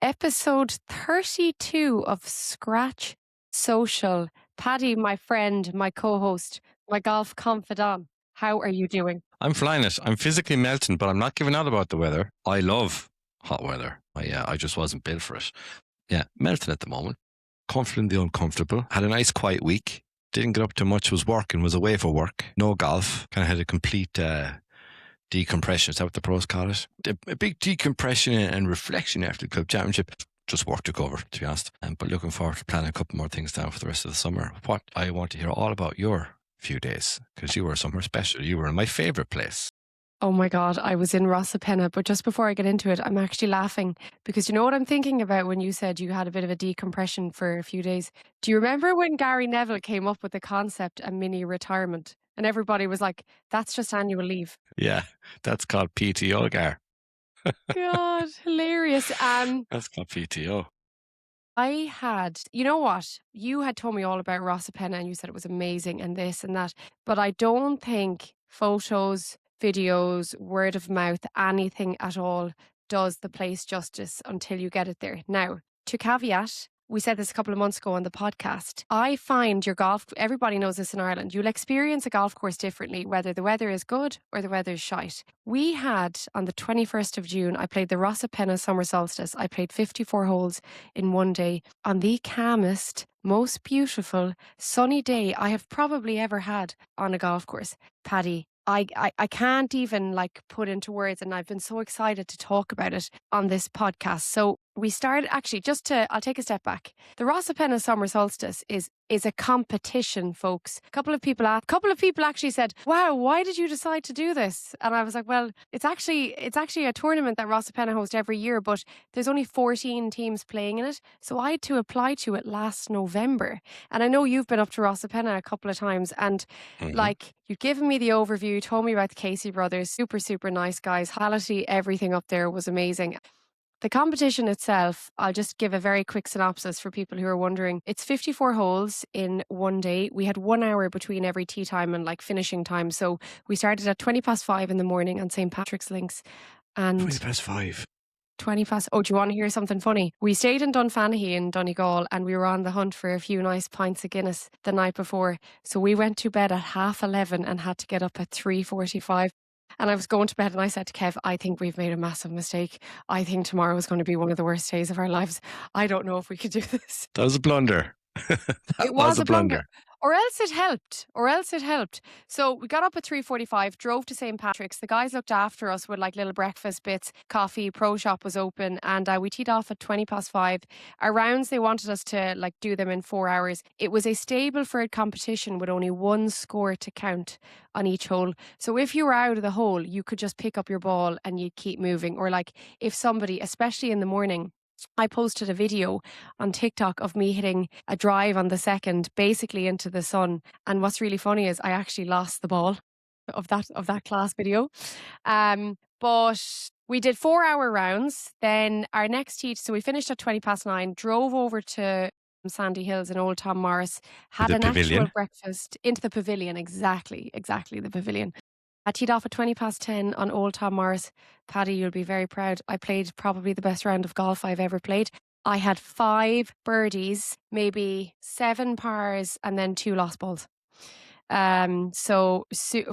Episode 32 of Scratch Social. Paddy, my friend, my co-host, my golf confidant. How are you doing? I'm flying it. I'm physically melting, but I'm not giving out about the weather. I love hot weather. I just wasn't built for it. Yeah, melting at the moment. Comfortable in the uncomfortable. Had a nice quiet week. Didn't get up too much. Was working. Was away for work. No golf. Kind of had a complete decompression. Is that what the pros call it? A big decompression and reflection after the club championship. Just work to cover, to be honest. But looking forward to planning a couple more things down for the rest of the summer. What I want to hear all about your few days, because you were somewhere special. You were in my favourite place. Oh my God, I was in Rosapenna, but just before I get into it, I'm actually laughing because you know what I'm thinking about when you said you had a bit of a decompression for a few days? Do you remember when Gary Neville came up with the concept of mini retirement? And everybody was like, that's just annual leave. Yeah, that's called PTO, Gar. God, hilarious. That's called PTO. I had, you know what? You had told me all about Rosapenna and you said it was amazing and this and that, but I don't think photos, videos, word of mouth, anything at all does the place justice until you get it there. Now, to caveat, we said this a couple of months ago on the podcast. I find your golf, everybody knows this in Ireland, you'll experience a golf course differently, whether the weather is good or the weather is shite. We had, on the 21st of June, I played the Rosapenna Summer Solstice. I played 54 holes in one day on the calmest, most beautiful, sunny day I have probably ever had on a golf course. Paddy, I can't even put into words, and I've been so excited to talk about it on this podcast. So we started, actually, I'll take a step back. The Rosapenna Summer Solstice is a competition, folks. A couple of people actually said, wow, why did you decide to do this? And I was like, well, it's actually a tournament that Rosapenna hosts every year, but there's only 14 teams playing in it. So I had to apply to it last November. And I know you've been up to Rosapenna a couple of times, and you'd given me the overview, told me about the Casey brothers, super, super nice guys. Quality, everything up there was amazing. The competition itself, I'll just give a very quick synopsis for people who are wondering. It's 54 holes in one day. We had 1 hour between every tee time and finishing time. So we started at 5:20 in the morning on St. Patrick's Links. And 5:20. 20 past. Oh, do you want to hear something funny? We stayed in Dunfanaghy in Donegal and we were on the hunt for a few nice pints of Guinness the night before. So we went to bed at 11:30 and had to get up at 3:45. And I was going to bed and I said to Kev, I think we've made a massive mistake. I think tomorrow is going to be one of the worst days of our lives. I don't know if we could do this. That was a blunder. It was a blunder. Or else it helped. So we got up at 3:45, drove to St. Patrick's. The guys looked after us with little breakfast bits, coffee, pro shop was open, and we teed off at 5:20. Our rounds, they wanted us to do them in 4 hours. It was a Stableford competition with only one score to count on each hole. So if you were out of the hole, you could just pick up your ball and you'd keep moving. Or if somebody, especially in the morning, I posted a video on TikTok of me hitting a drive on the second, basically into the sun. And what's really funny is I actually lost the ball of that class video. But we did 4 hour rounds. Then our next tee, so we finished at 9:20, drove over to Sandy Hills in Old Tom Morris, had an actual breakfast into the pavilion. Exactly, the pavilion. I teed off at 10:20 on Old Tom Morris. Paddy, you'll be very proud. I played probably the best round of golf I've ever played. I had 5 birdies, maybe 7 pars, and then 2 lost balls. So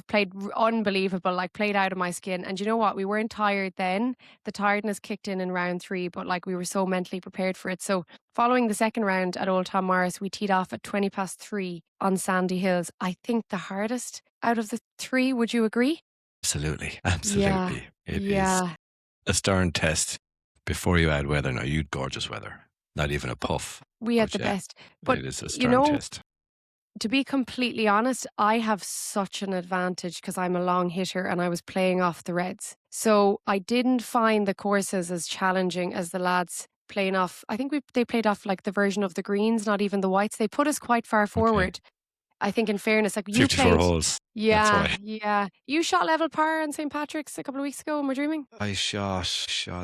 played unbelievable, played out of my skin. And you know what? We weren't tired then. The tiredness kicked in round 3, but we were so mentally prepared for it. So following the second round at Old Tom Morris, we teed off at 3:20 on Sandy Hills. I think the hardest out of the 3. Would you agree? Absolutely. Yeah. It is a stern test. Before you add weather, now you'd gorgeous weather. Not even a puff. We had the best. But it is a stern test. To be completely honest, I have such an advantage because I'm a long hitter and I was playing off the reds. So I didn't find the courses as challenging as the lads playing off. I think they played off the version of the greens, not even the whites. They put us quite far forward. I think in fairness, you 54 played holes. Yeah. You shot level par on St. Patrick's a couple of weeks ago, am I dreaming? I shot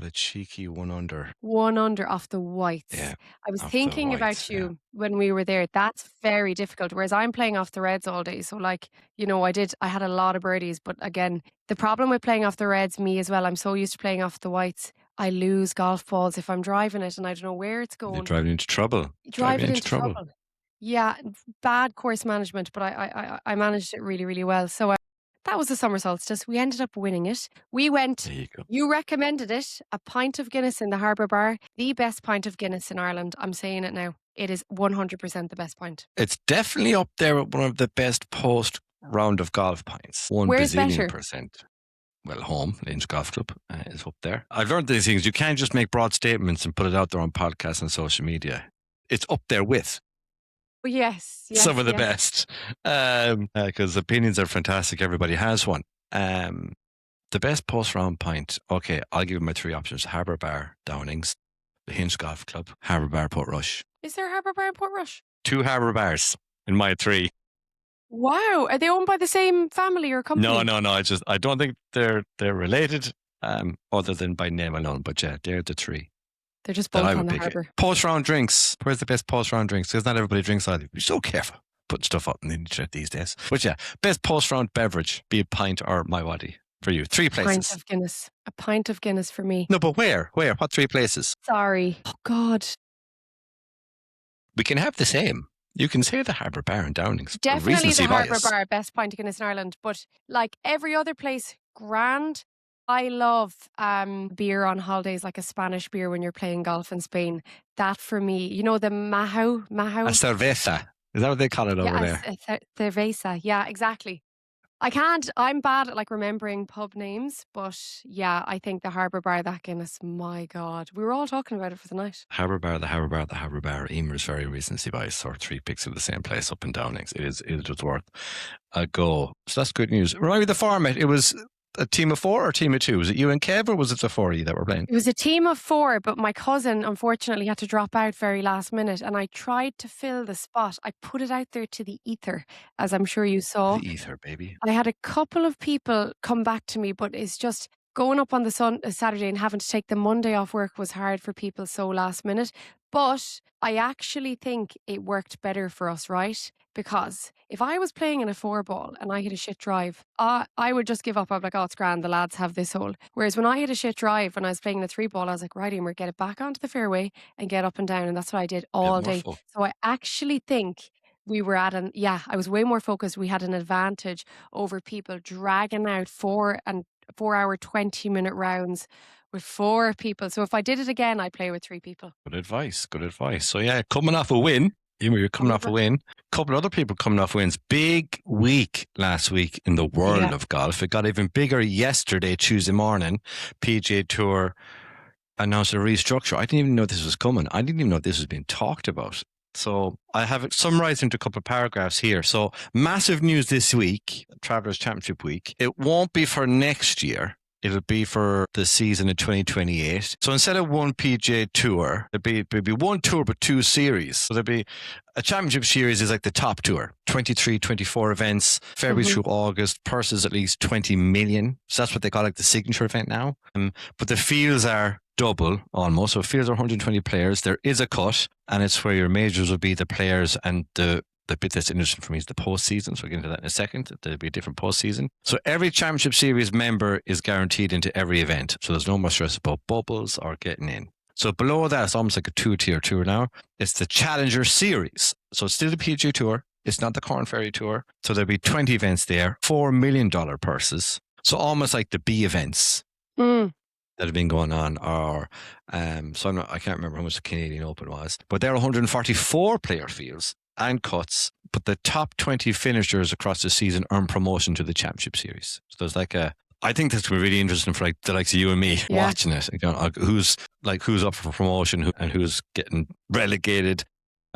a cheeky 1 under. 1 under off the whites. Yeah. I was thinking about you when we were there. That's very difficult. Whereas I'm playing off the reds all day. So I had a lot of birdies. But again, the problem with playing off the reds, me as well, I'm so used to playing off the whites. I lose golf balls if I'm driving it and I don't know where it's You're going. driving into trouble. Drive Driving it into into trouble. Yeah, bad course management, but I managed it really, really well. So that was the summer solstice. We ended up winning it. We went, There you go. you recommended it, a pint of Guinness in the Harbour Bar, the best pint of Guinness in Ireland. I'm saying it now. It is 100% the best pint. It's definitely up there with one of the best post round of golf pints. Where's better? 1 bazillion%. Well, home, Lynch Golf Club is up there. I've learned these things. You can't just make broad statements and put it out there on podcasts and social media. It's up there with Yes. some of the best. Because opinions are fantastic. Everybody has one. The best post-round pint. Okay, I'll give you my 3 options. Harbour Bar, Downings, the Hinch Golf Club, Harbour Bar, Portrush. Is there a Harbour Bar in Portrush? 2 Harbour Bars in my 3. Wow. Are they owned by the same family or company? No. I don't think they're related, other than by name alone. But yeah, they're the 3. They're just both on the harbour. Post-round drinks. Where's the best post-round drinks? Because not everybody drinks either. Be so careful putting stuff up on the internet these days. But yeah, best post-round beverage, be it pint or my waddy for you. 3 places. Pint of Guinness. A pint of Guinness for me. No, but where? What 3 places? Sorry. Oh, God. We can have the same. You can say the Harbour Bar and Downings. Definitely the Harbour Bar, best pint of Guinness in Ireland. But like every other place, grand. I love beer on holidays, like a Spanish beer when you're playing golf in Spain. That for me, you know, the Maho. A cerveza. Is that what they call it over there? Cerveza. Yeah, exactly. I'm bad at like remembering pub names, but yeah, I think the Harbour Bar, that Guinness, my God. We were all talking about it for the night. Harbour Bar, the Harbour Bar, the Harbour Bar. Eimear is very recency biased, or 3 picks of the same place up in Downings. It is just worth a go. So that's good news. Remind me the format. It was a team of 4 or a team of 2? Was it you and Kev, or was it the 4 of you that were playing? It was a team of 4, but my cousin unfortunately had to drop out very last minute, and I tried to fill the spot. I put it out there to the ether, as I'm sure you saw. The ether, baby. I had a couple of people come back to me, but it's just going up on the Saturday and having to take the Monday off work was hard for people so last minute. But I actually think it worked better for us, right? Because if I was playing in a 4-ball and I hit a shit drive, I would just give up. I'm like, oh, it's grand, the lads have this hole. Whereas when I hit a shit drive when I was playing in a 3-ball, I was like, right, Eimear, get it back onto the fairway and get up and down. And that's what I did all day. So I actually think we were I was way more focused. We had an advantage over people dragging out 4 hour, 20-minute rounds with 4 people. So if I did it again, I'd play with 3 people. Good advice. So yeah, coming off a win. You're coming off a win. A couple of other people coming off wins. Big week last week in the world of golf. It got even bigger yesterday, Tuesday morning. PGA Tour announced a restructure. I didn't even know this was coming. I didn't even know this was being talked about. So I have it summarized into a couple of paragraphs here. So massive news this week, Travelers Championship week. It won't be for next year. It'll be for the season in 2028. So instead of 1 PGA Tour, it'd be 1 tour but 2 series. So there'd be a championship series is like the top tour. 23, 24 events, February through August, purses at least 20 million. So that's what they call like the signature event now. But the fields are double almost. So fields are 120 players. There is a cut, and it's where your majors will be the players, and the bit that's interesting for me is the postseason. So we'll get into that in a second. There'll be a different postseason. So every championship series member is guaranteed into every event. So there's no more stress about bubbles or getting in. So below that, it's almost like a 2-tier tour now. It's the Challenger Series. So it's still the PGA Tour. It's not the Corn Ferry Tour. So there'll be 20 events there, $4 million purses. So almost like the B events that have been going on. Or I can't remember how much the Canadian Open was, but they're 144 player fields and cuts, but the top 20 finishers across the season earn promotion to the Championship Series. So there's I think this will be really interesting for like the likes of you and me watching it. Who's up for promotion and who's getting relegated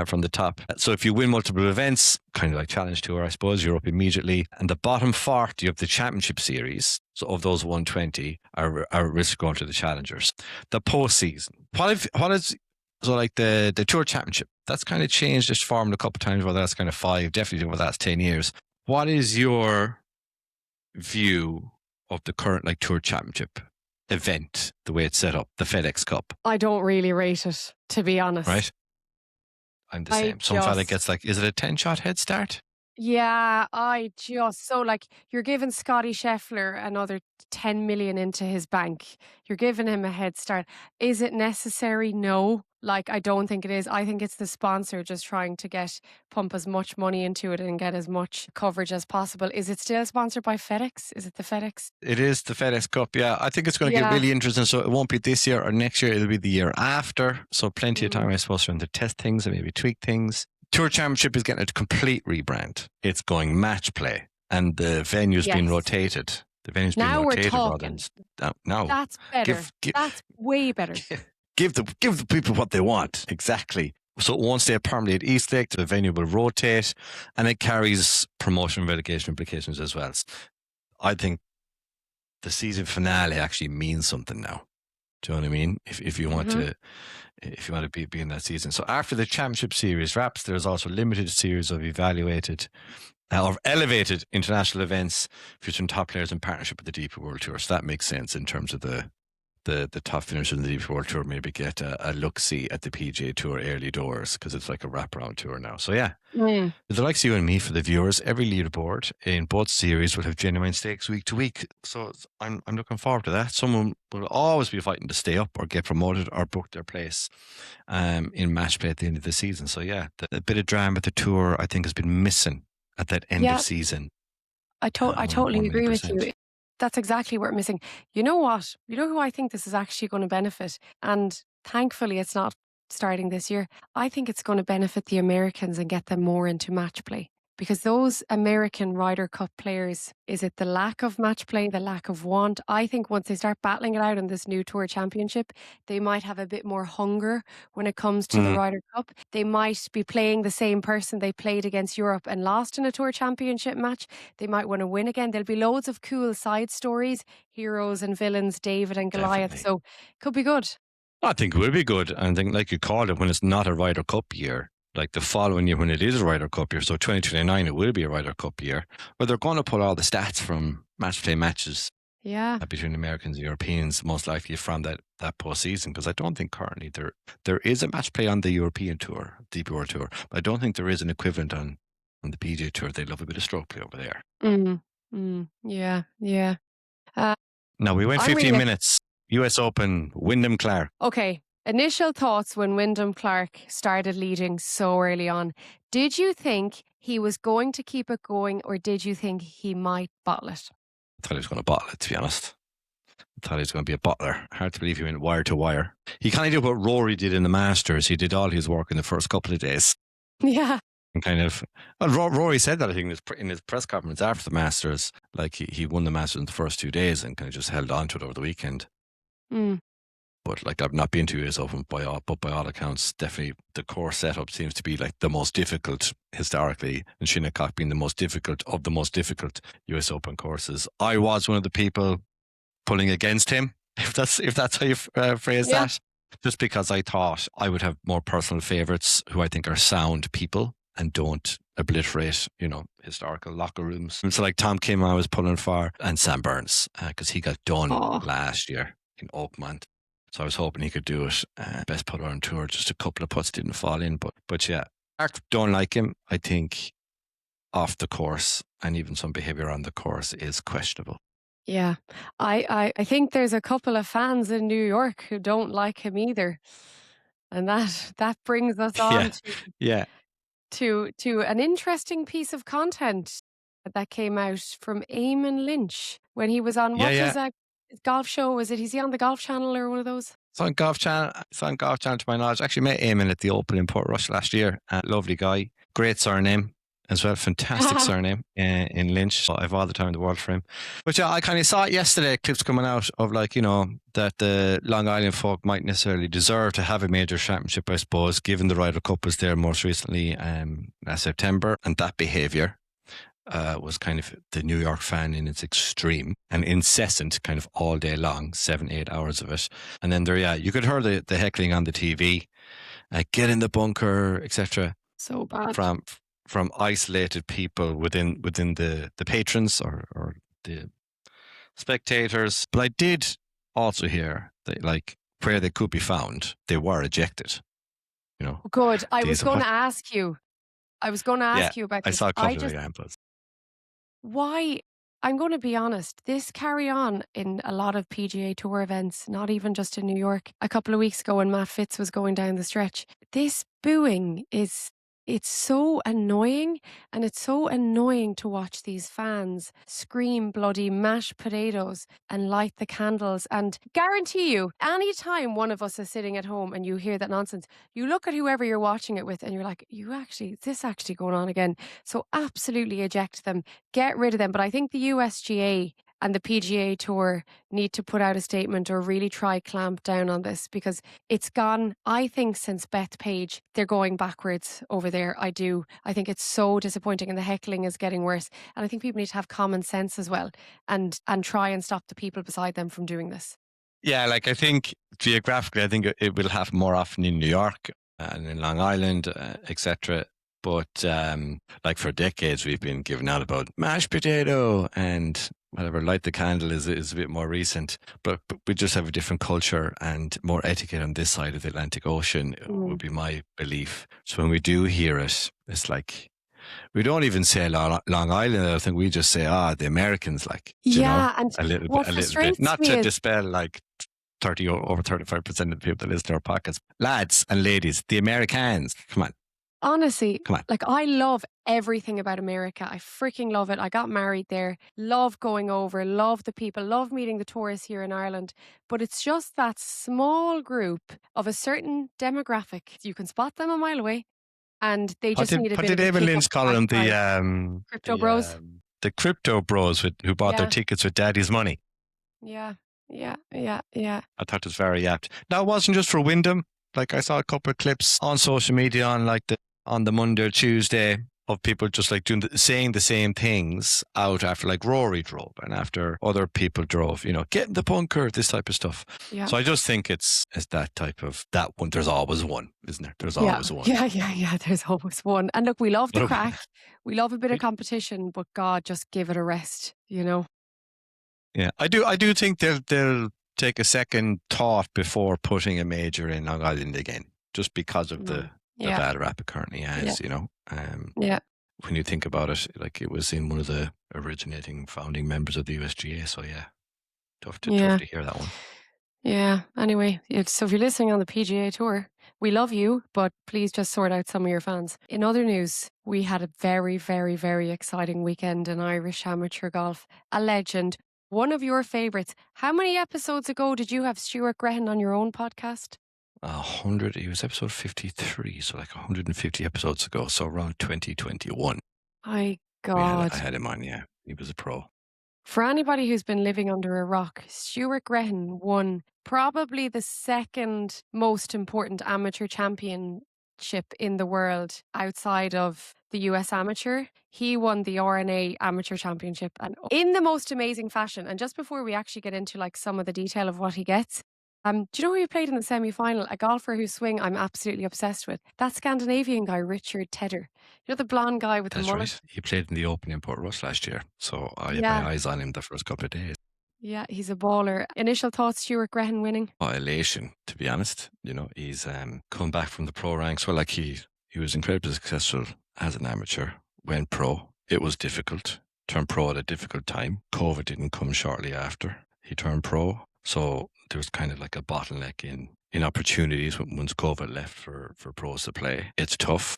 from the top. So if you win multiple events, kind of like Challenge Tour, I suppose, you're up immediately. And the bottom 40 of the Championship Series, so of those 120, are at risk of going to the Challengers. The postseason. What is so like the Tour Championship? That's kind of changed its form a couple of times, whether that's kind of 5, definitely over the last 10 years. What is your view of the current like Tour Championship event, the way it's set up, the FedEx Cup? I don't really rate it, to be honest. Right? I'm the same. Some fella gets like, is it a 10-shot head start? Yeah, so like you're giving Scotty Scheffler another 10 million into his bank. You're giving him a head start. Is it necessary? No. Like I don't think it is. I think it's the sponsor just trying to pump as much money into it and get as much coverage as possible. Is it still sponsored by FedEx? Is it the FedEx? It is the FedEx Cup. Yeah, I think it's going to get Yeah. really interesting. So it won't be this year or next year. It'll be the year after. So plenty of time, Mm. I suppose, for them to test things and maybe tweak things. Tour Championship is getting a complete rebrand. It's going match play, and the venue's been Yes. rotated. The venue's been Now we're rotated rather talking. than now. That's better. That's way better. Give the people what they want. Exactly. So it won't stay permanently at Eastlake. The venue will rotate, and it carries promotion and relegation implications as well. I think the season finale actually means something now. Do you know what I mean? If you want to, if you want to be in that season. So after the championship series wraps, there's also a limited series of evaluated or elevated international events featuring top players in partnership with the DP World Tour. So that makes sense in terms of the top finishers in the DP World Tour maybe get a look-see at the PGA Tour early doors because it's like a wraparound tour now. So yeah, the likes of you and me, for the viewers, every leaderboard in both series will have genuine stakes week to week. So I'm looking forward to that. Someone will always be fighting to stay up or get promoted or book their place in match play at the end of the season. So yeah, the bit of drama at the tour I think has been missing at that end of season. I totally agree with you. That's exactly what we're missing. You know what? You know who I think this is actually going to benefit? And thankfully, it's not starting this year. I think it's going to benefit the Americans and get them more into match play. Because those American Ryder Cup players, is it the lack of match play, the lack of want? I think once they start battling it out in this new Tour Championship, they might have a bit more hunger when it comes to the Ryder Cup. They might be playing the same person they played against Europe and lost in a Tour Championship match. They might want to win again. There'll be loads of cool side stories, heroes and villains, David and Goliath. Definitely. So could be good. I think it will be good. And I think, like you called it, when it's not a Ryder Cup year, like the following year when it is a Ryder Cup year, so 2029, it will be a Ryder Cup year, where they're going to pull all the stats from match play matches between Americans and Europeans, most likely from that postseason, because I don't think currently there is a match play on the European Tour, DP World Tour, but I don't think there is an equivalent on the PGA Tour. They love a bit of stroke play over there. Yeah. Now, we went 15 minutes. US Open, Wyndham Clark. Okay. Initial thoughts when Wyndham Clark started leading so early on. Did you think he was going to keep it going, or did you think he might bottle it? I thought he was going to bottle it, to be honest. I thought he was going to be a bottler. Hard to believe he went wire to wire. He kind of did what Rory did in the Masters. He did all his work in the first couple of days. Yeah. And kind of, well, Rory said that, I think, in his press conference after the Masters. Like, he won the Masters in the first 2 days and kind of just held on to it over the weekend. But like, I've not been to US Open but by all accounts, definitely the course setup seems to be like the most difficult historically, and Shinnecock being the most difficult of the most difficult US Open courses. I was one of the people pulling against him, if that's how you phrase that, just because I thought I would have more personal favourites who I think are sound people and don't obliterate, historical locker rooms. And so like Tom Kim I was pulling for, and Sam Burns, because he got done last year in Oakmont. So I was hoping he could do it. Best putter on tour, just a couple of putts didn't fall in. But yeah, I don't like him. I think off the course and even some behaviour on the course is questionable. Yeah, I think there's a couple of fans in New York who don't like him either. And that brings us on to an interesting piece of content that came out from Eamonn Lynch when he was on his golf show. Was it? Is he on the Golf Channel or one of those? It's on Golf Channel. It's on Golf Channel to my knowledge. Actually met Eamonn at the Open in Portrush last year. Lovely guy. Great surname as well. Fantastic surname in Lynch. So I have all the time in the world for him. But yeah, I kind of saw it yesterday, clips coming out of that the Long Island folk might necessarily deserve to have a major championship, I suppose, given the Ryder Cup was there most recently last September, and that behaviour was kind of the New York fan in its extreme and incessant, kind of all day long, 7-8 hours of it. And then you could hear the heckling on the TV, get in the bunker, etc. So bad. From isolated people within the patrons or the spectators. But I did also hear that, like, where they could be found, they were ejected. Good. I was going to ask you, I was going to Yeah, ask you about I this. saw a couple of examples. Why? I'm going to be honest. This carry on in a lot of PGA Tour events, not even just in New York. A couple of weeks ago when Matt Fitz was going down the stretch, this booing it's so annoying, and it's so annoying to watch these fans scream bloody mashed potatoes and light the candles. And guarantee you, anytime one of us is sitting at home and you hear that nonsense, you look at whoever you're watching it with and you're like, is this actually going on again? So absolutely eject them, get rid of them. But I think the USGA and the PGA Tour need to put out a statement or really try clamp down on this, because it's gone, I think, since Beth Page, they're going backwards over there. I do. I think it's so disappointing, and the heckling is getting worse. And I think people need to have common sense as well, and try and stop the people beside them from doing this. Yeah, like I think geographically, I think it will happen more often in New York and in Long Island, etc. But like for decades, we've been giving out about mashed potato and whatever. Light the candle is a bit more recent, but we just have a different culture and more etiquette on this side of the Atlantic Ocean, would be my belief. So when we do hear it, it's like, we don't even say Long Island. I think we just say, the Americans, like, Yeah, and a little bit, not to dispel like 30 or over 35% of the people that listen to our podcasts. Lads and ladies, the Americans, come on. Honestly, Come on. like, I love everything about America. I freaking love it. I got married there, love going over, love the people, love meeting the tourists here in Ireland. But it's just that small group of a certain demographic. You can spot them a mile away, and they just need a bit of a Eamonn kick Lynch up call the them backside. Crypto bros. The crypto bros who bought their tickets with daddy's money. Yeah. I thought it was very apt. Now, it wasn't just for Wyndham. Like, I saw a couple of clips on social media on the Monday or Tuesday of people just like saying the same things out after, like, Rory drove and after other people drove, get in the bunker, this type of stuff. Yeah. So I just think it's that type of, that one. There's always one, isn't there? There's always one. Yeah. There's always one. And look, we love the crack. We love a bit of competition, but God, just give it a rest, Yeah, I do think they'll take a second thought before putting a major in Long Island again, just because of the bad rap it currently has, When you think about it, like, it was in one of the founding members of the USGA, so tough to hear that one. Yeah, anyway, so if you're listening on the PGA Tour, we love you, but please just sort out some of your fans. In other news, we had a very, very, very exciting weekend in Irish amateur golf. A legend, one of your favourites. How many episodes ago did you have Stuart Grehan on your own podcast? 100. He was episode 53, so like 150 episodes ago, so around 2021. My God. I had him on, yeah. He was a pro. For anybody who's been living under a rock, Stuart Grehan won probably the second most important amateur championship in the world outside of the US Amateur. He won the R&A Amateur Championship, and in the most amazing fashion. And just before we actually get into like some of the detail of what he gets, do you know who he played in the semi-final? A golfer whose swing I'm absolutely obsessed with. That Scandinavian guy, Richard Tedder. You know, the blonde guy with the mullet? That's right. He played in the Open in Port Rush last year, so I had my eyes on him the first couple of days. Yeah, he's a baller. Initial thoughts, Stuart Grehan winning? Elation, to be honest. He's come back from the pro ranks. Well, like, he was incredibly successful as an amateur. Went pro. It was difficult. Turned pro at a difficult time. COVID didn't come shortly after he turned pro. So there was kind of like a bottleneck in opportunities once COVID left for pros to play. It's tough.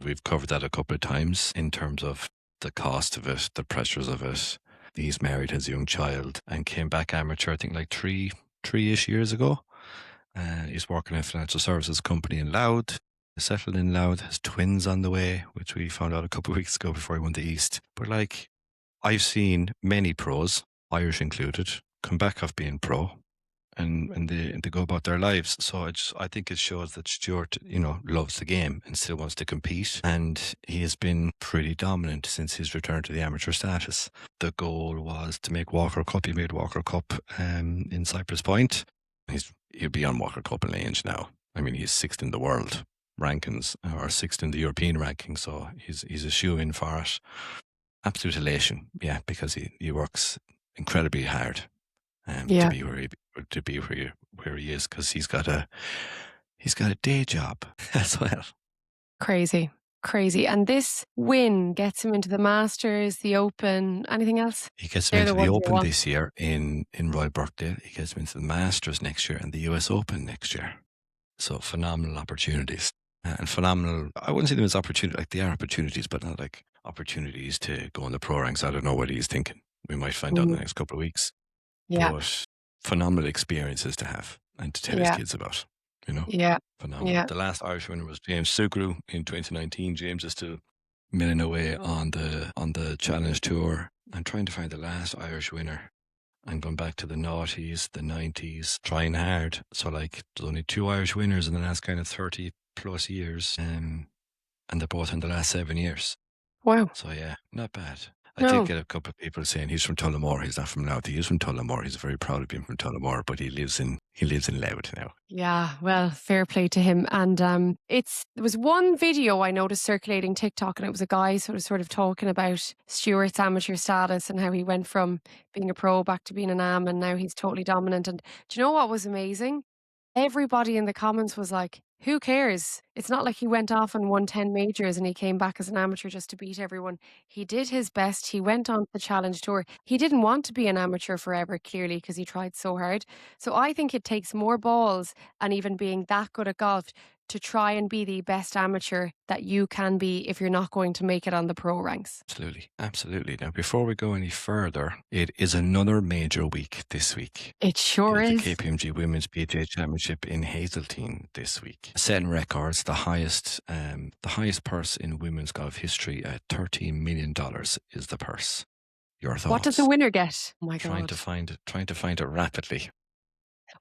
We've covered that a couple of times in terms of the cost of it, the pressures of it. He's married, has a young child, and came back amateur, I think, like three-ish years ago. He's working in a financial services company in Louth. Settled in Louth, has twins on the way, which we found out a couple of weeks ago before he won the East. But like, I've seen many pros, Irish included, come back off being pro and they go about their lives. So I think it shows that Stuart, loves the game and still wants to compete. And he has been pretty dominant since his return to the amateur status. The goal was to make Walker Cup. He made Walker Cup in Cypress Point. He'll be on Walker Cup in Lange now. I mean, he's sixth in the world rankings, or sixth in the European rankings, so he's a shoe-in for it. Absolute elation, yeah, because he works incredibly hard to be where he is, because he's got a day job as well. Crazy. Crazy. And this win gets him into the Masters, the Open, anything else? He gets him They're into the the ones you Open want. this year in Royal Birkdale. He gets him into the Masters next year and the US Open next year. So phenomenal opportunities. And phenomenal, I wouldn't say them as opportunities, like they are opportunities, but not like opportunities to go in the pro ranks. I don't know what he's thinking. We might find out in the next couple of weeks. Yeah. But phenomenal experiences to have and to tell his Yeah. kids about, you know? Yeah. Phenomenal. Yeah. The last Irish winner was James Sugrue in 2019. James is still milling away on the Challenge Tour. I'm trying to find the last Irish winner. I'm going back to the noughties, the 90s, trying hard. So, like, there's only 2 Irish winners in the last kind of 30 plus years. And they're both in the last 7 years. Wow. So, yeah, not bad. I No. did get a couple of people saying he's from Tullamore. He's not from Louth. He is from Tullamore. He's very proud of being from Tullamore, but he lives in Louth now. Yeah, well, fair play to him. And there was one video I noticed circulating TikTok, and it was a guy sort of talking about Stuart's amateur status and how he went from being a pro back to being an am, and now he's totally dominant. And do you know what was amazing? Everybody in the comments was like, who cares? It's not like he went off and won 10 majors and he came back as an amateur just to beat everyone. He did his best. He went on the Challenge Tour. He didn't want to be an amateur forever, clearly, because he tried so hard. So I think it takes more balls and even being that good at golf to try and be the best amateur that you can be if you're not going to make it on the pro ranks. Absolutely. Absolutely. Now, before we go any further, it is another major week this week. It sure It is. the KPMG Women's PGA Championship in Hazeltine this week. Setting records, the highest purse in women's golf history at $13 million is the purse. Your thoughts? What does the winner get? Oh my Trying God. to find it rapidly.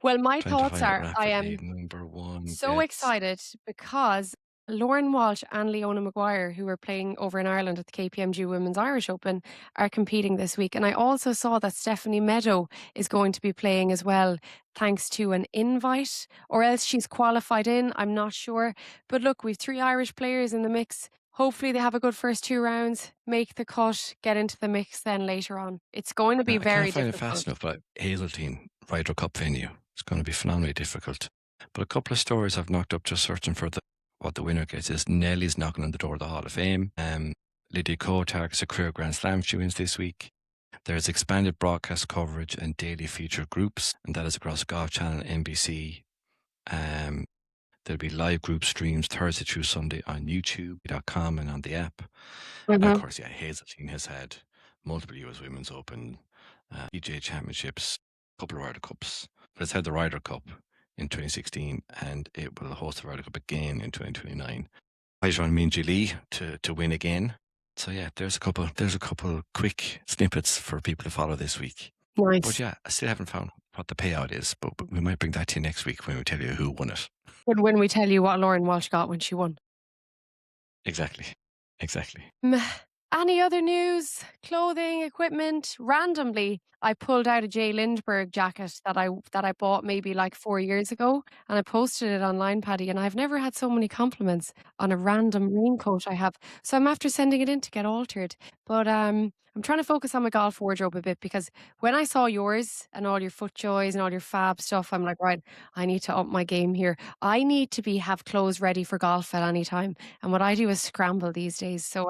Well, my Trying to thoughts find it are I am rapidly. Number one so gets excited because Lauren Walsh and Leona Maguire, who are playing over in Ireland at the KPMG Women's Irish Open, are competing this week. And I also saw that Stephanie Meadow is going to be playing as well, thanks to an invite, or else she's qualified in. I'm not sure. But look, we've 3 Irish players in the mix. Hopefully they have a good first 2 rounds, make the cut, get into the mix then later on. It's going to be I very can't find difficult. it fast enough, but Hazeltine, Ryder Cup venue, it's going to be phenomenally difficult. But a couple of stories I've knocked up just searching for what the winner gets is Nelly's knocking on the door of the Hall of Fame. Lydia Ko targets a career Grand Slam she wins this week. There's expanded broadcast coverage and daily featured groups, and that is across Golf Channel, NBC. There'll be live group streams Thursday through Sunday on YouTube.com and on the app. And of course, yeah, Hazeltine has had multiple US Women's Open, PGA Championships, a couple of Ryder Cups. But it's had the Ryder Cup in 2016, and it will host the Ryder Cup again in 2029. Eyes on Minji Lee to win again. So yeah, there's a couple quick snippets for people to follow this week. Nice. But yeah, I still haven't found what the payout is, but we might bring that to you next week when we tell you who won it. When we tell you what Lauren Walsh got when she won. Exactly. Any other news? Clothing, equipment? Randomly, I pulled out a Jay Lindbergh jacket that I bought maybe like 4 years ago, and I posted it online, Paddy, and I've never had so many compliments on a random raincoat I have. So I'm after sending it in to get altered. But I'm trying to focus on my golf wardrobe a bit, because when I saw yours and all your FootJoys and all your fab stuff, I'm like, right, I need to up my game here. I need to have clothes ready for golf at any time. And what I do is scramble these days. So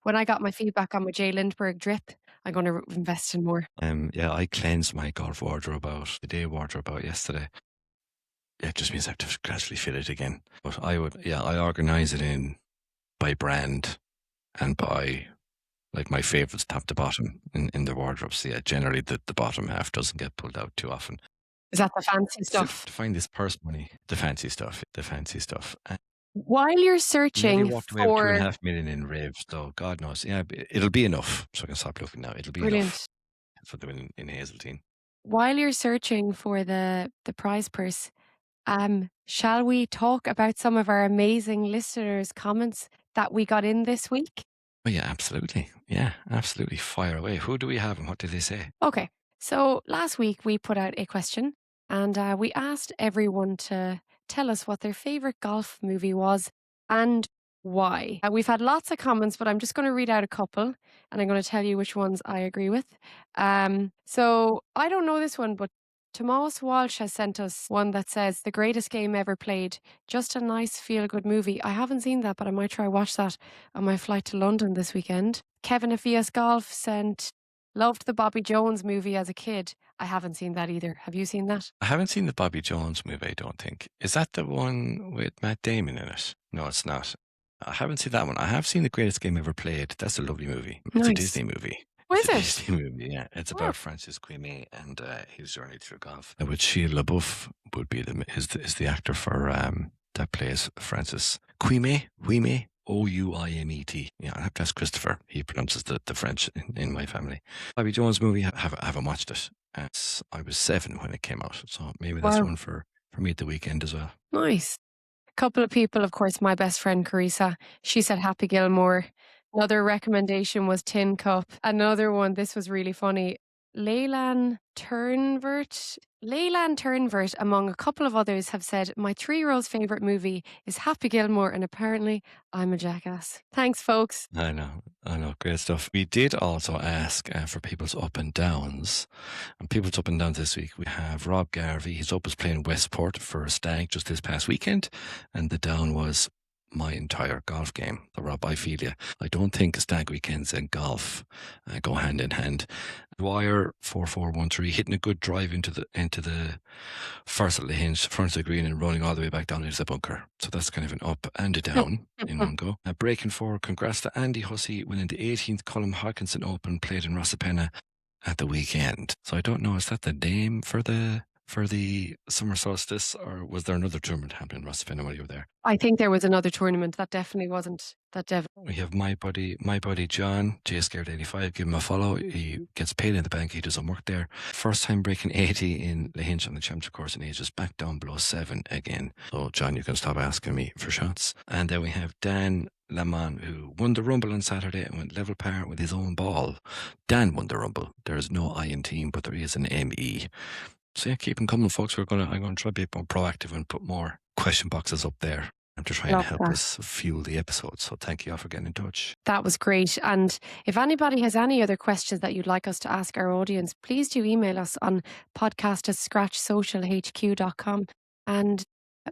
when I got my feedback on my Jay Lindbergh drip, I'm going to invest in more. Yeah, I cleansed my golf wardrobe out, the day wardrobe out yesterday. Yeah, it just means I have to gradually fill it again. But I organise it in by brand and by like my favourites top to bottom in the wardrobes. So yeah, generally the bottom half doesn't get pulled out too often. Is that the fancy stuff? To find this purse money, the fancy stuff. While you're searching Maybe walked away with $2.5 million in revs, though God knows. Yeah, it'll be enough. So I can stop looking now. It'll be enough for the win in Hazeltine. While you're searching for the prize purse, shall we talk about some of our amazing listeners' comments that we got in this week? Oh yeah, absolutely. Yeah, absolutely. Fire away. Who do we have and what did they say? Okay, so last week we put out a question, and we asked everyone to tell us what their favourite golf movie was and why. We've had lots of comments, but I'm just going to read out a couple, and I'm going to tell you which ones I agree with. So I don't know this one, but Tomas Walsh has sent us one that says, the greatest game ever played. Just a nice feel-good movie. I haven't seen that, but I might try watch that on my flight to London this weekend. Kevin Afias Golf sent, loved the Bobby Jones movie as a kid. I haven't seen that either. Have you seen that? I haven't seen the Bobby Jones movie, I don't think. Is that the one with Matt Damon in it? No, it's not. I haven't seen that one. I have seen The Greatest Game Ever Played. That's a lovely movie. It's a Nice. Disney movie. What It's is a it? Disney movie, yeah. It's Oh. about Francis Quimé and his journey through golf. With Shia LaBeouf would be is the actor for that plays Francis Quimé. Ouimet. Yeah, I have to ask Christopher. He pronounces the French in my family. Bobby Jones movie, I haven't watched it. I was 7 when it came out, so maybe that's one for me at the weekend as well. Nice. A couple of people, of course, my best friend Carissa, she said Happy Gilmore. Another recommendation was Tin Cup. Another one, this was really funny. Leyland Turnvert, among a couple of others, have said, my 3-year-old's favourite movie is Happy Gilmore, and apparently I'm a jackass. Thanks, folks. I know. Great stuff. We did also ask for people's up and downs. And people's up and downs this week, we have Rob Garvey. His up was playing Westport for a stag just this past weekend. And the down was my entire golf game. So Rob, I feel you. I don't think stag weekends and golf go hand in hand. Dwyer 4413 hitting a good drive into the first little hinge, front of the green, and running all the way back down into the bunker. So that's kind of an up and a down in one go. Breaking 4, congrats to Andy Hussey winning the 18th Colm Hodkinson Open played in Rosapenna at the weekend. So I don't know, is that the name for the summer solstice, or was there another tournament happening in Rosapenna while you were there? I think there was another tournament. That definitely wasn't that Devon. We have my buddy John, JScared85. Give him a follow. He gets paid in the bank. He doesn't work there. First time breaking 80 in the hinge on the championship course in ages, back down below 7 again. So John, you can stop asking me for shots. And then we have Dan Lamont, who won the Rumble on Saturday and went level par with his own ball. Dan won the Rumble. There is no I in team, but there is an ME. So yeah, keep them coming, folks. I'm going to try to be more proactive and put more question boxes up there to try and help us fuel the episode. So thank you all for getting in touch. That was great. And if anybody has any other questions that you'd like us to ask our audience, please do email us on podcast@scratchsocialhq.com and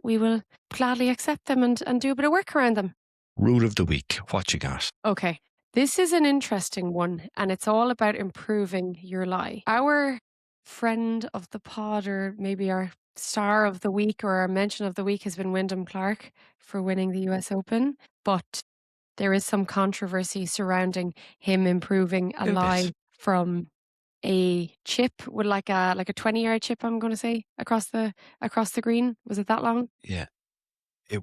we will gladly accept them and do a bit of work around them. Rule of the week. What you got? Okay. This is an interesting one, and it's all about improving your lie. Our friend of the pod, or maybe our star of the week or our mention of the week, has been Wyndham Clark for winning the US Open. But there is some controversy surrounding him improving a lie from a chip with like a 20-yard chip, I'm going to say, across the green. Was it that long? Yeah. It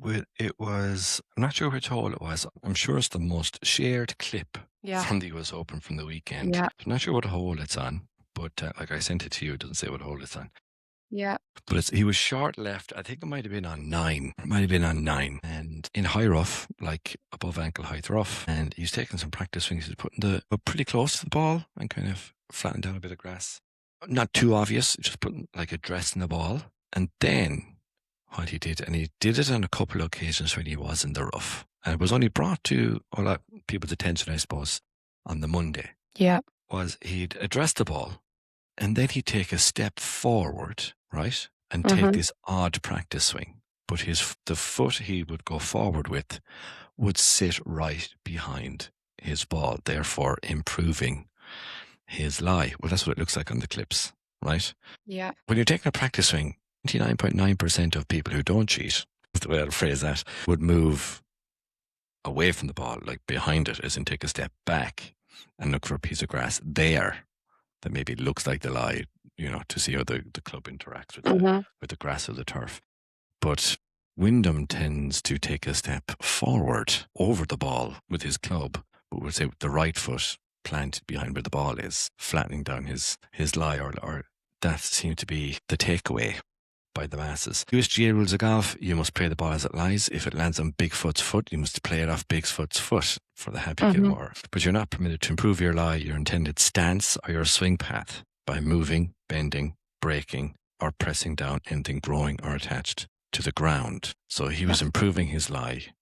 was, I'm not sure which hole it was. I'm sure it's the most shared clip from the US Open from the weekend. Yeah. I'm not sure what hole it's on, but like I sent it to you, it doesn't say what hole it's on. Yeah. But he was short left. I think it might have been on 9. It might have been on 9. And in high rough, like above ankle height rough. And he's taking some practice swings. He's putting pretty close to the ball and kind of flattening down a bit of grass. Not too obvious, just putting like a dress in the ball. And then what he did, and he did it on a couple of occasions when he was in the rough. And it was only brought to a lot of people's attention, I suppose, on the Monday. Yeah. Was he'd address the ball and then he'd take a step forward, right? And take this odd practice swing. But the foot he would go forward with would sit right behind his ball, therefore improving his lie. Well, that's what it looks like on the clips, right? Yeah. When you're taking a practice swing, 99.9% of people who don't cheat, is the way I'll phrase that, would move away from the ball, like behind it, as in take a step back and look for a piece of grass there that maybe looks like the lie, to see how the club interacts with the grass or the turf. But Wyndham tends to take a step forward over the ball with his club, but we'll say with the right foot planted behind where the ball is, flattening down his lie, or that seemed to be the takeaway by the masses. USGA rules of golf, you must play the ball as it lies. If it lands on Bigfoot's foot, you must play it off Bigfoot's foot for the Happy Gilmore. But you're not permitted to improve your lie, your intended stance, or your swing path by moving, bending, breaking, or pressing down anything growing or attached to the ground. So he was improving his lie,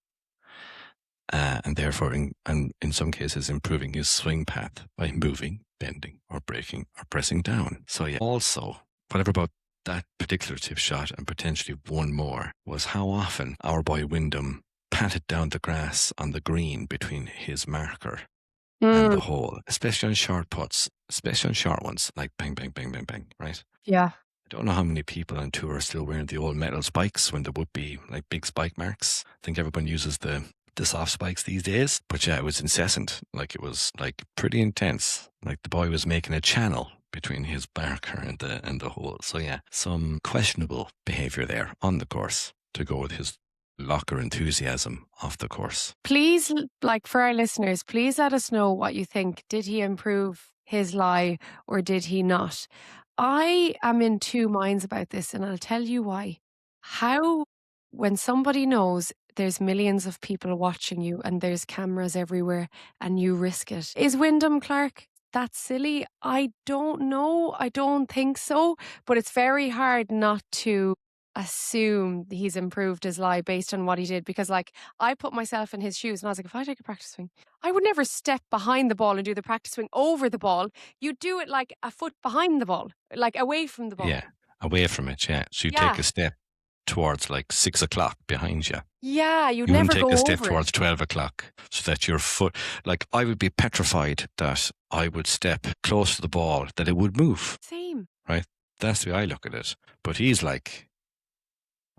and therefore, in some cases, improving his swing path by moving, bending, or breaking, or pressing down. So yeah, also, whatever about that particular tip shot and potentially one more was how often our boy Wyndham patted down the grass on the green between his marker and the hole, especially on short putts, especially on short ones, like bang, bang, bang, bang, bang, right? Yeah. I don't know how many people on tour are still wearing the old metal spikes when there would be like big spike marks. I think everyone uses the soft spikes these days. But yeah, it was incessant. Like it was like pretty intense. Like the boy was making a channel between his marker and the hole. So yeah, some questionable behaviour there on the course to go with his locker enthusiasm off the course. Please, like for our listeners, please let us know what you think. Did he improve his lie or did he not? I am in two minds about this, and I'll tell you why. How, when somebody knows there's millions of people watching you and there's cameras everywhere and you risk it, is Wyndham Clark that silly? I don't know. I don't think so. But it's very hard not to assume he's improved his lie based on what he did, because like I put myself in his shoes and I was like, if I take a practice swing, I would never step behind the ball and do the practice swing over the ball. You do it like a foot behind the ball, like away from the ball. Yeah, away from it, yeah. So you take a step towards like 6 o'clock behind you. Yeah, you wouldn't never take go a step over towards it. 12 o'clock so that your foot, like I would be petrified that I would step close to the ball, that it would move. Same. Right? That's the way I look at it. But he's like,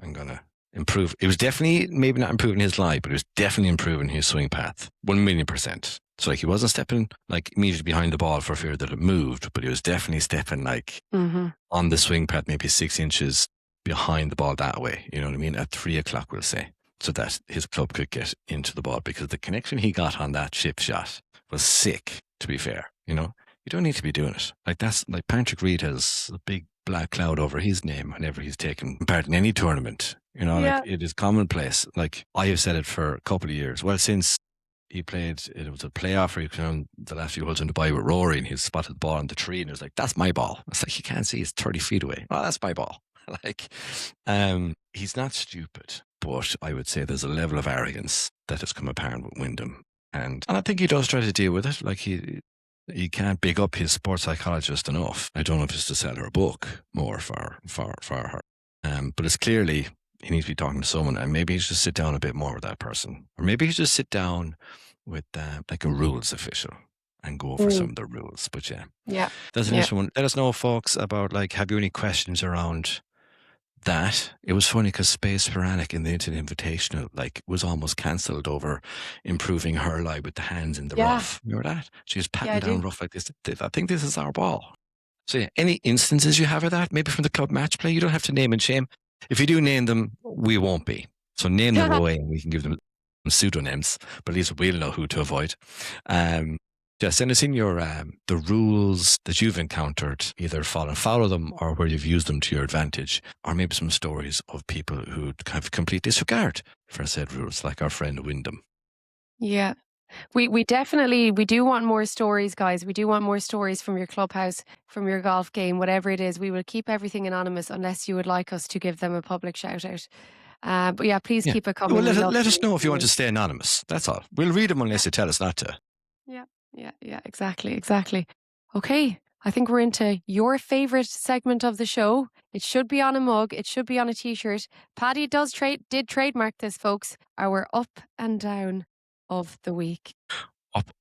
I'm going to improve. It was definitely maybe not improving his lie, but it was definitely improving his swing path. 1,000,000%. So like he wasn't stepping like immediately behind the ball for fear that it moved, but he was definitely stepping like on the swing path, maybe 6 inches behind the ball that way. You know what I mean? At 3 o'clock, we'll say, so that his club could get into the ball, because the connection he got on that chip shot was sick, to be fair. You know, you don't need to be doing it. Like that's like Patrick Reed has a big black cloud over his name whenever he's taken part in any tournament. You know, like it is commonplace. Like I have said it for a couple of years. Well, since he played, it was a playoff where he came on the last few holes in Dubai with Rory and he spotted the ball on the tree and it was like, that's my ball. It's like, you can't see, it's 30 feet away. Oh, that's my ball. Like, he's not stupid, but I would say there's a level of arrogance that has come apparent with Wyndham. And I think he does try to deal with it. Like he can't big up his sports psychologist enough. I don't know if it's to sell her a book more for her. But it's clearly he needs to be talking to someone, and maybe he should sit down a bit more with that person. Or maybe he should just sit down with like a rules official and go over some of the rules. But yeah. That's an interesting one. Let us know, folks, about like, have you any questions around that? It was funny because Space Sporanic in the Internet Invitational like was almost cancelled over improving her lie with the hands in the rough. Remember that? She was patting down rough like this. I think this is our ball. So yeah, any instances you have of that, maybe from the club match play, you don't have to name and shame. If you do name them, we won't be. So name them away and we can give them pseudonyms, but at least we'll know who to avoid. Send us in your the rules that you've encountered, either follow them or where you've used them to your advantage, or maybe some stories of people who have complete disregard for said rules, like our friend Wyndham. Yeah. We definitely, we do want more stories, guys. We do want more stories from your clubhouse, from your golf game, whatever it is. We will keep everything anonymous unless you would like us to give them a public shout out. But yeah, please keep it coming. Well, let us know if you want to stay anonymous. That's all. We'll read them unless you tell us not to. Yeah, exactly. Okay, I think we're into your favourite segment of the show. It should be on a mug. It should be on a t-shirt. Paddy did trademark this, folks. Our up and down of the week.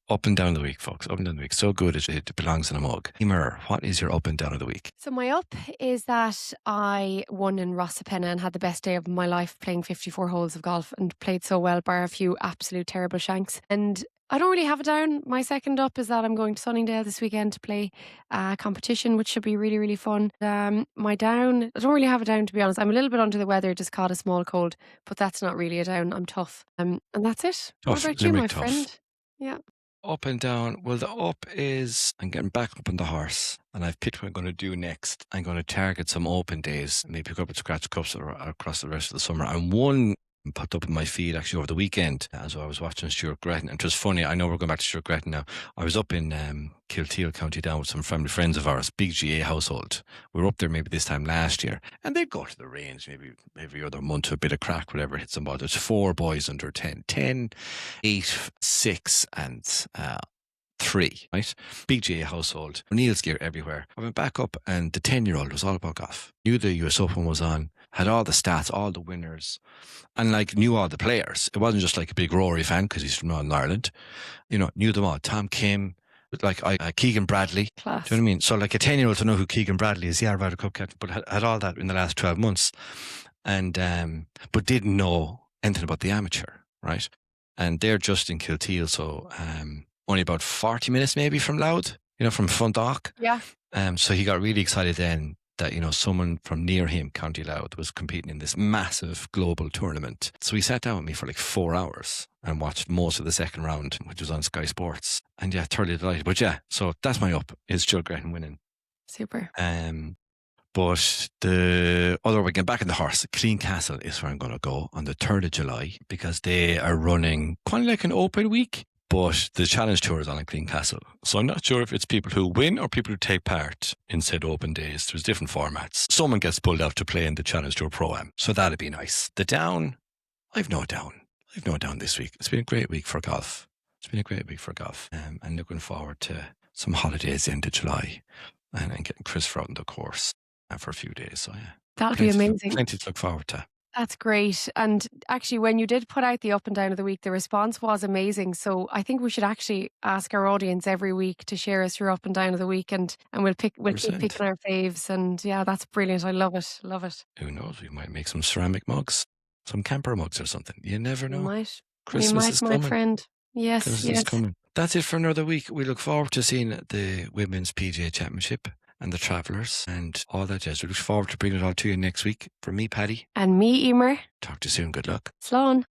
Up and down the week, folks. Up and down the week. So good it belongs in a mug. Eimear, what is your up and down of the week? So my up is that I won in Rosapenna and had the best day of my life playing 54 holes of golf and played so well, bar a few absolute terrible shanks. And I don't really have a down. My second up is that I'm going to Sunningdale this weekend to play a competition, which should be really, really fun. My down, I don't really have a down, to be honest. I'm a little bit under the weather, just caught a small cold, but that's not really a down. I'm tough. And that's it. Tough. What about you, my tough. friend? Yeah. Up and down. Well, the up is I'm getting back up on the horse, and I've picked what I'm going to do next. I'm going to target some open days, maybe pick up at Scratch Cups across the rest of the summer. And one popped up in my feed actually over the weekend as I was watching Stuart Grehan. And it was funny, I know we're going back to Stuart Grehan now. I was up in Kilteal, County Down, with some family friends of ours, big GA household. We were up there maybe this time last year, and they'd go to the range maybe every other month to a bit of crack, whatever, hit some ball. There's 4 boys under 10, 8, 6 and 3, right? PGA household, O'Neill's gear everywhere. I went back up and the 10-year-old was all about golf. Knew the US Open was on, had all the stats, all the winners, and like knew all the players. It wasn't just like a big Rory fan because he's from Northern Ireland. You know, knew them all. Tom Kim, like Keegan Bradley. Class. Do you know what I mean? So like a 10-year-old to know who Keegan Bradley is, yeah, Ryder Cup captain, but had all that in the last 12 months. And but didn't know anything about the amateur, right? And they're just in Kilteal, so only about 40 minutes maybe from Louth, you know, from Fundock. Yeah. So he got really excited then that, you know, someone from near him, County Louth, was competing in this massive global tournament. So he sat down with me for like 4 hours and watched most of the second round, which was on Sky Sports. And yeah, thoroughly delighted. But yeah, so that's my up, is Stuart Grehan winning. Super. But the other weekend, back in the horse, Clean Castle is where I'm going to go on the 3rd of July because they are running quite like an open week, but the Challenge Tour is on in Clean Castle. So I'm not sure if it's people who win or people who take part in said open days. There's different formats. Someone gets pulled out to play in the Challenge Tour Pro-Am. So that'd be nice. The Down, I've no down this week. It's been a great week for golf. And looking forward to some holidays into July and getting Christopher out on the course for a few days. So yeah, That'll be amazing. Plenty to look forward to. That's great. And actually, when you did put out the up and down of the week, the response was amazing. So I think we should actually ask our audience every week to share us your up and down of the week, and we'll keep 100%. picking our faves. And yeah, that's brilliant. I love it. Love it. Who knows? We might make some ceramic mugs, some camper mugs or something. You never know. You might. Christmas is my coming. friend. Yes, Christmas is coming. That's it for another week. We look forward to seeing the Women's PGA Championship and the Travellers and all that jazz. We look forward to bringing it all to you next week. From me, Paddy. And me, Eimear. Talk to you soon. Good luck. Slán.